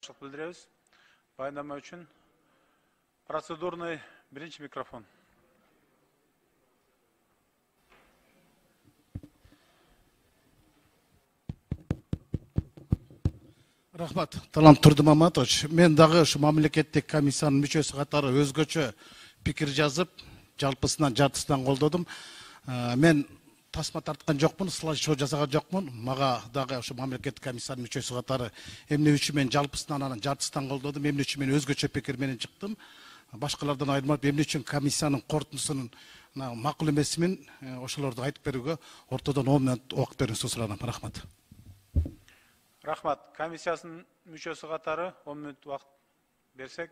Ризашылық білдіреміз. Баяндама үшін процедурный бірінші микрофон. Рахмат, Талант Турдымаматович. Мен дағы мамлекеттік комиссияның мүшесі қатары өзгөчө пикир жазып, жалпысынан жартысынан қолдадым. Мен тасма тартқан жоқпын, слайд-шоу жасаған жоқпын. Маға дағы мамлекеттік комиссияның мүшесі қатары эмне үчүн мен жалпысынан жартысынан қолдадым, эмне үчүн мен өзгөчө пикир менен чыктым. Башкалардан айырмалып, эмне үчүн комиссияның қорытындысынын макул эмесин ошолорду айтып берүүгө ортодон 10 минут убакыт берүүңүздү суранам. Рахмат. Рахмат. Комиссиясының мүшесі қатары 10 минут уақыт берсек.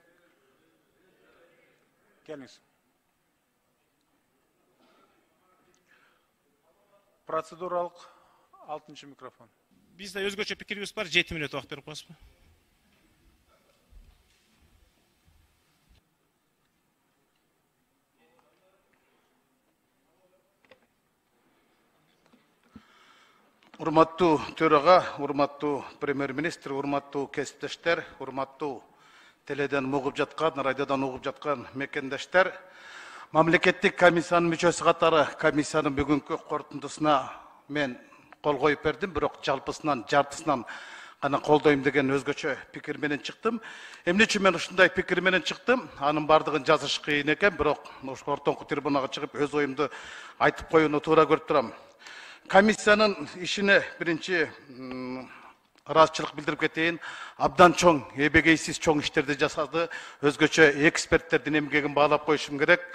Келіңіз. Процедуралық 6-шы микрофон. Бізде өзгөчө пикирибиз бар, 7 минут уақыт беріп коесузбу. Урматтуу төраға, урматтуу премьер-министр, урматтуу кесиптештер, урматтуу теледен угуп жаткан, радиодон угуп жаткан мекендештер, мамлекеттик комиссиянын мүчөсү катары комиссиянын бүгүнкү корутундусуна мен кол коюп бердим, бирок жалпысынан жартысынан гана колдойм деген өзгөчө пикир менен чыктым. Эмне үчүн мен ушундай пикир менен чыктым? Анын бардыгын жазыш кыйын экен, бирок ошо ортоңку трибунага чыгып өз оюмду айтып коюуну туура көрүп турам. Комиссиянын ишине биринчи ыраазычылык билдирип кетейин. Абдан чоң, эбегейсиз чоң иштерди жасады. Өзгөчө эксперттердин эмгегин баалап коюшум керек.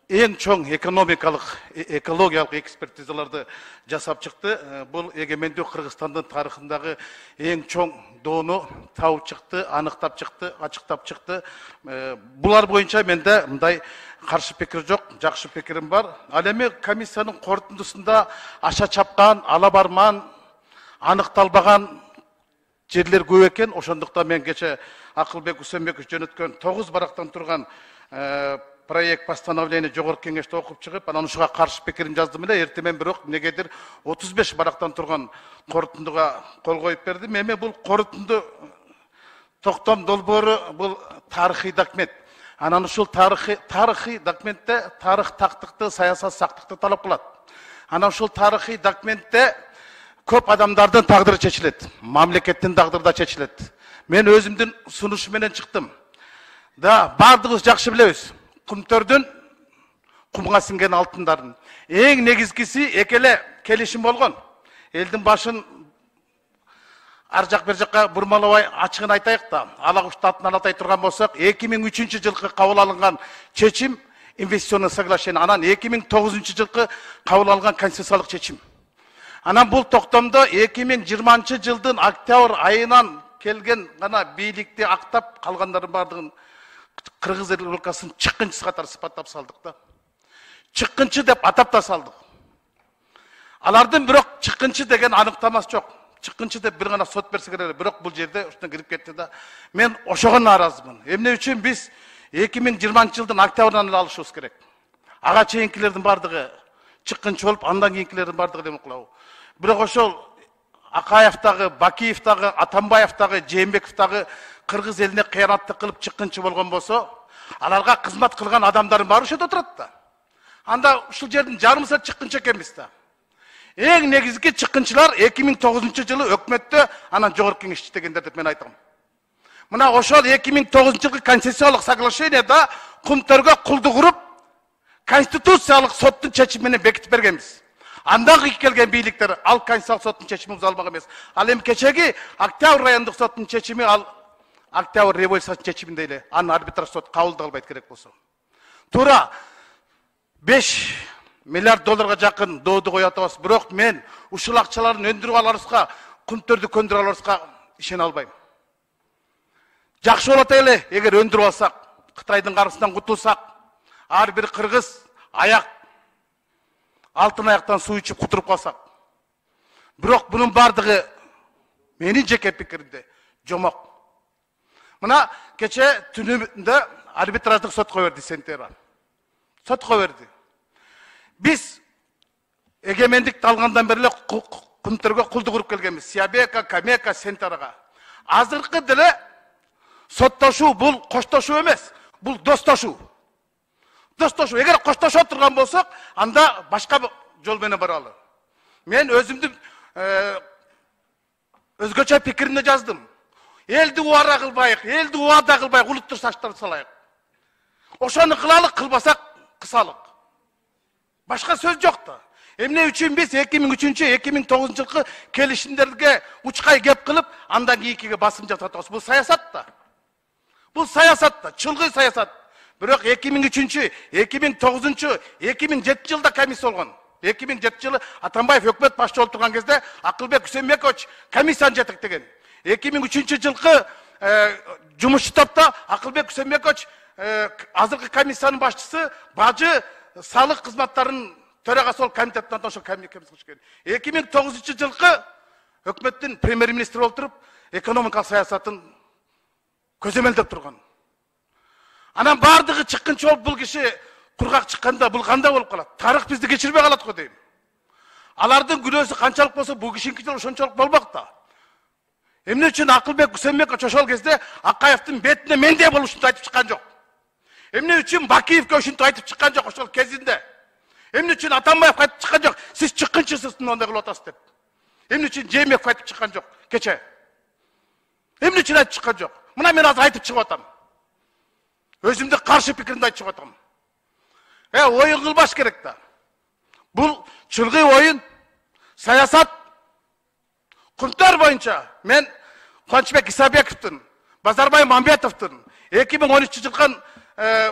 Эң чоң экологиялык экспертизаларды жасап чыкты. Бул эгемендүү Кыргызстандын тарыхындагы эң чоң доону тауып чыкты, аныктап чыкты, ачыктап чыкты. Булар боюнча менде мындай каршы пикир жок, жакшы пикирим бар. Ал эми комиссиянын корутундусунда аша чапкан, ала барман, аныкталбаган жерлер көп экен. Ошондуктан мен кече Акылбек Усенбеков жөнөткөн 9 барактан турган проект постановление жогорку кеңеште окуп чыгып, анан ушуга каршы пикирин жаздым эле. Эртең мен бирок негедир 35 барактан турган корутундуга кол коюп бердим. Эми бул корутунду токтом долбоору бул тарыхый документ. Анан ушул тарыхый документте тарых тактыкты, саясат сактыкты талап кылат. Анан ушул тарыхый документте көп адамдардын тагдыры чечилет, мамлекеттин тагдыры да чечилет. Мен өзүмдүн сунушу менен чыктым. Да, бардыгыбыз жакшы билебиз. Кумтөрдүн кумга сиңген алтындарын. Эң негизгиси экеле келишим болгон. Элдин башын ар жак бер жакка бурмалабай ачыгын айтайык да, алагучту атын алатай турган болсок, 2003 жылкы кабыл алынган чечим инвестиционный соглашение, анан 2009 жылкы кабыл алынган конституциялык чечим. Анан бул токтомдо 2020 жылдын октябрь айынан келген гана бийликти актап калгандардын бардыгын Кыргыз Республикасынын чыккынчысы катары сыпаттап салдык да. Чыккынчы деп атап да салдык. Алардын бирок чыккынчы деген аныктамасы жок. Чыккынчы деп бир гана сот берсе керек. Бирок бул жерде ушуна кирип кетти да. Мен ошого нааразмын. Эмне үчүн биз 2020 жылдын октябрынан алышыбыз керек. Ага чейинкилердин бардыгы чыккынчы болуп, андан кийинкилердин бардыгы демек кылабы. Бирок ошол Акаевдагы, Бакиевдагы, Атамбаевдагы, Жээнбековдагы Кыргыз элине кыянаттык кылып чыккынчы болгон болсо, аларга кызмат кылган адамдардын баары ошодо отурат да. Анда ушул жердин жарымысы чыккынчы экенбиз да. Эң негизги чыккынчылар 2009 жылы өкмөттө анан жогорку кеңеш иштегендер деп мен айтам. Мына ошол 2009 жылкы конституциялык соглашениеда кумтөргө кулдук уруп, конституциялык соттун чечими менен бекитип бергенбиз. Андан кийин келген бийликтер ал конституциялык соттун чечимин бузалмак эмес. Ал эми кечеги Октябрь райондук соттун чечими ал Октябрь революциясынын чечиминдей эле анын арбитраж сот кабыл да албайт керек болсо. Туура 5 миллиард долларга жакын дооду коюп атабыз. Бирок мен ушул акчаларын өндүрүп аларыбызга, кумтөрдү көндүрүп аларыбызга ишене албайм. Жакшы болот эле эгер өндүрүп алсак, Кытайдын каргысынан кутулсак, ар бир кыргыз аяк алтын аяктан суу ичип кутуруп калсак. Бирок бунун бардыгы менин жеке пикиримде жомок. Мына кече түнүндө арбитраждык сотко берди Сентера. Сотко берди. Биз эгемендикти алгандан бери эле кумтөргө кулдук уруп келгенбиз. Сиабека, Камека, Сентерага. Азыркы деле соттошуу бул коштошуу эмес, бул достошуу. Достошуу. Эгер коштошо турган болсок, анда башка жол менен баралы. Мен өзүмдүн өзгөчө пикиримди жаздым. Элди убара кылбайык, элди убада кылбайык, улутту саштар салайык. Ошону кылалык, кылбасак кысалык. Башка сөз жок да. Эмне үчүн биз 2003-2009 жылкы келишимдерге учкай кеп кылып, андан кийинкиге басым жасап атабыз. Бул саясат да. Бул саясат да, чылгый саясат. Бирок 2003, 2009, 2007 жылда комиссия болгон. 2007 жылы Атамбаев өкмөт башчы болуп турган кезде Акылбек Үсенбекович комиссияны жетектеген. 2003 жылкы жумушчу топто Акылбек Үсенбекович азыркы комиссиянын башчысы бажы салык кызматтарынын төрагасы болуп комитеттен ошол комиссия кылышкан. 2009 жылкы өкмөттүн премьер-министри болуп туруп экономикалык саясатын көзөмөлдөп турган. Анан бардыгы чыккынчы болуп бул киши кургак чыкканда бул кандай болуп калат? Тарых бизди кечирбей калат го дейм. Алардын күнөөсү канчалык болсо, бул кишиники ошончолук болмок да. Эмне үчүн Акылбек Үсенбекович ошол кезде Акаевдин бетине мендей болушун айтып чыккан жок? Эмне үчүн Бакиевке ошентип айтып чыккан жок ошол кезинде? Эмне үчүн Атамбаев айтып чыккан жок? Сиз чыккынчысыз мындай кылып атасыз деп. Эмне үчүн Жээнбеков айтып чыккан жок кече? Эмне үчүн айтып чыккан жок? Мына мен азыр айтып чыгып атам. Өзүмдүн каршы пикиримди айтып чыгып атам. Оюн кылбаш керек да. Бул чылгый оюн, саясат. Кумтар боюнча мен Кубанычбек Исабековдун, Базарбай Мамбетовдун 2013 жылкы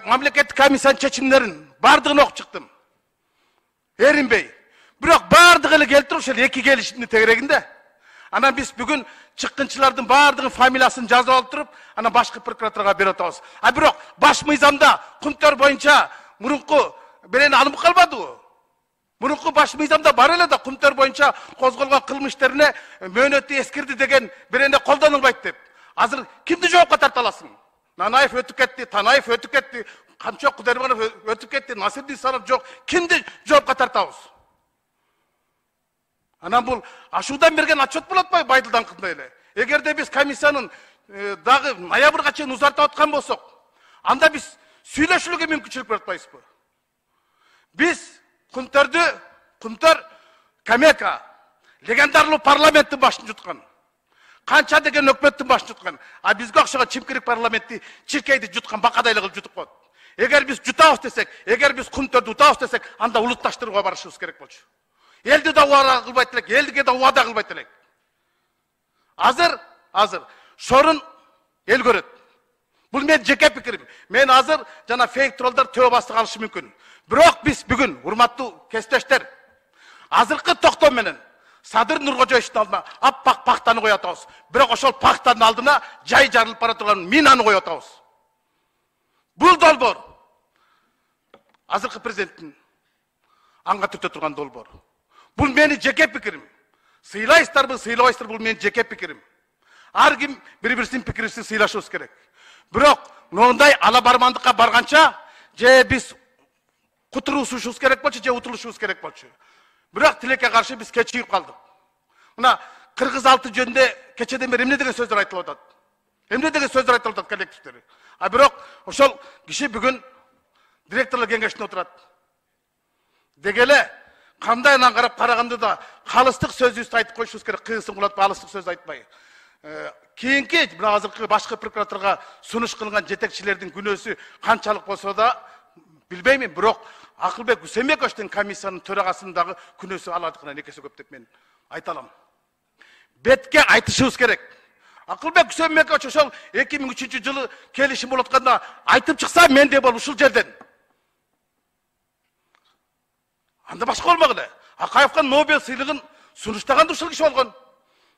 мамлекеттик комиссиянын чечимдерин бардыгын окуп чыктым. Эринбей. Бирок бардыгы эле келтирип ошол эки келишимдин тегерегинде. Анан биз бүгүн чыккынчылардын бардыгын фамилиясын жазып алып туруп, анан башкы прокуратурага берип атабыз. Бирок баш мыйзамда Кумтар боюнча мурунку берени алынып калбадыбы? Мурунку баш мыйзамда бар эле да Кумтар боюнча козголгон кылмыш иштерине мөөнөтү эскирди деген берене колдонулбайт деп. Азыр кимди жоопко тарта аласың? Нанаев өтүп кетти, Танаев өтүп кетти, Камчок Кудайбергенов өтүп кетти, Насирдин Исанов жок. Кимди жоопко тартабыз? Анан бул ашуудан берген отчет болот атпайбы Байдылдан кандай эле? Эгерде биз комиссиянын дагы ноябрга чейин узартып аткан болсок, анда биз сүйлөшүүлүгө мүмкүнчүлүк берип атпайбызбы? Биз Кумтар Камека легендарлуу парламенттин башын жуткан. Канча деген өкмөттүн башын жуткан. А бизге окшогон чимкирик парламентти, чиркейди жуткан бакадайлы кылып жутуп коет. Эгер биз жутабыз десек, эгер биз Кумтарды утабыз десек, анда улутташтырууга барышыбыз керек болчу. Элди да убада кылбайт элек, элдиге да убада кылбайт элек. Азыр шорун эл көрөт. Бул мен жеке пикирим. Мен азыр жана фейк троллдар төбө бастык алышы мүмкүн. Бирок биз бүгүн урматтуу кесиптештер, азыркы токтом менен Садыр Нуркожоевичтин алдына аппак пактаны коюп атабыз. Бирок ошол пактанын алдына жай жарылып бара турган минаны коюп атабыз. Бул долбоор азыркы президенттин анга түртө турган долбоор. Бул менин жеке пикирим. Сыйлайсыздарбы, сыйлабайсыздар, бул менин жеке пикирим. Ар ким бири-бирисинин пикирисин сыйлашыбыз керек. Бирок мындай ала бармандыкка барганча, же биз кутурушубуз керек болчу, же утулушубуз керек болчу. Бирок тилекке каршы биз кечигип калдык. Мына Кыргыз алты жөнүндө кечеден бери эмне деген сөздөр айтылып атат? Эмне деген сөздөр айтылып атат коллективдер? Бирок ошол киши бүгүн директорлор кеңешине отурат. Дегеле кандайынан карап караганда да калыстык сөзүбүздү айтып коюшубуз керек, кыйсын кулатпай алыстык сөз айтпай. Кийинки мына азыркы башкы прокуратурага сунуш кылган жетекчилердин күнөөсү канчалык болсо да билбеймин, бирок Акылбек Үсенбековичтин комиссиянын төрагасынын дагы күнөөсү алардыкынан экесе көп деп мен айта алам. Бетке айтышыбыз керек. Акылбек Үсенбекович ошол 2003 жылы келишим болуп атканда айтып чыкса мен де болуп ушул жерден. Анда башка болмок эле. Акаевга Нобель сыйлыгын сунуштаган ушул киши болгон.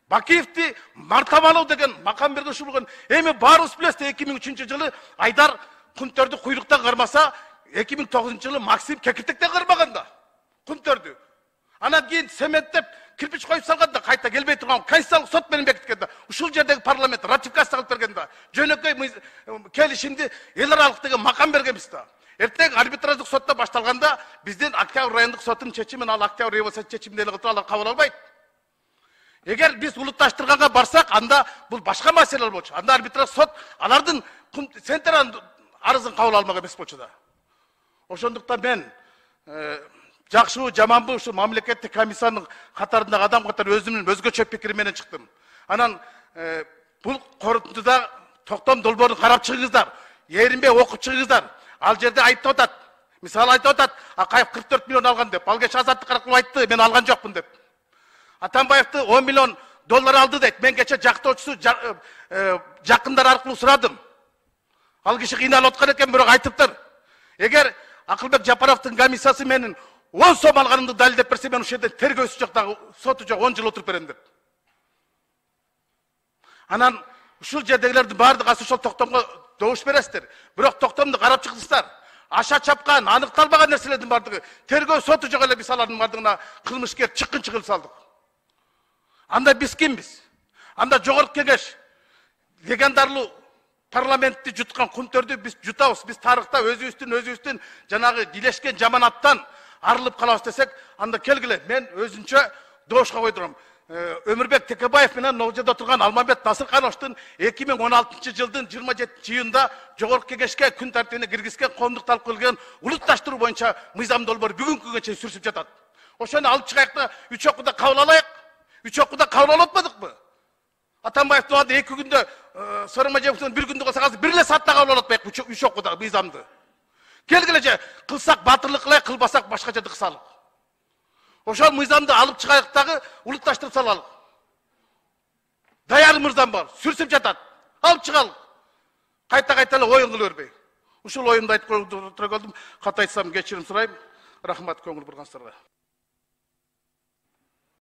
Бакиевди мартабалоо деген макам берген ушул болгон. Эми баарыбыз билебиз, 2003 жылы Айдар Кумтөрдү куйлуктан кармаса, 2009 жылы Максим кекиртектен кармаган да. Кумтөрдү. Анан кийин сементтеп кирпич коюп салганда кайта келбей турган Конституциялык сот менен бекиткенде, ушул жердеги парламент ратификация кылып бергенде, жөнөкөй келишимди эл аралык деген макам бергенбиз да. Эртең арбитраждык сотто башталганда биздин Октябрь райондук соттун чечимин ал Октябрь революция чечимин эле кылып алар кабыл албайт. Егер біз улутташтырганга барсак, анда бұл башка маселе болчу. Анда арбитраж сот алардын сентер арызын кабыл алмак эмес болчу да. Ошондуктан мен жакшыбы, жаманбы ушу мамлекеттик комиссиянын катарындагы адам катары өзүмдүн өзгөчө пикирим менен чыктым. Анан бул корутундуда токтом долбоорун карап чыгыңыздар, Эринбек окуп чыгыңыздар. Ал жерде айыптап атат. Мисалы айтып атат, Акаев 44 миллион алган деп. Ал кеш Азаттык аркылуу айтты, мен алган жокмун деп. Атамбаевди 10 миллион доллар алды дейт. Мен кече жактоочусу жакындар аркылуу сурадым. Ал киши кыйналып аткан экен, бирок айтыптыр. Эгер Акылбек Жапаровдун комиссиясы менин 10 сом алганымды далилдеп берсе, мен ушул жерде тергөөсү жок дагы, соту жок, 10 жыл отуруп берем деп. Анан ушул жердегилердин баардыгы ошол токтомго добуш бересиздер. Бирок токтомду карап чыгдыңыздар. Аша чапкан, аныкталбаган нерселердин баардыгы тергөө соту жок эле, биз алардын баардыгына кылмышкер чыккынчы кылып салдык. Анда биз кимбиз? Анда жогорку кеңеш легендарлуу парламентти жуткан кумтөрдү биз жутабыз. Биз тарыхта өзүбүздүн жанагы дилешкен жаманаттан арылып калабыз десек, анда келгиле. Мен өзүнчө добушка койдурам. Өмүрбек Текебаев менен Новжеде отурган Алмамбет Насыркановдун 2016 жылдын 27-июнда жогорку кеңешке күн тартибине киргизген коомдук талкуу кылган улутташтыруу боюнча мыйзам долбоор бүгүнкү күнгө чейин сүрүшүп жатат. Ошону алып чыгайык да 3 окууда кабыл алайык. 3 окууда кабыл алып атпадыкпы? Атамбаевдин ады 2 күндө, Сооронбай-Жээнбековдун 1 күндө кылса, азыр 1 эле саатта кабыл алып атпайык 3 окууда мыйзамды. Келгиле же, кылсак батырлык кылайык, кылбасак башка жерде кысалык. Ошол мыйзамды алып чыгайык дагы улутташтырып салалык. Даяр мырзам бар, сүрсүп жатат. Алып чыгалык. Кайта эле оюн кыла бербей. Ушул оюнду айтып тура келдим. Ката айтсам кечирим сурайм. Рахмат көңүл бургансыздарга.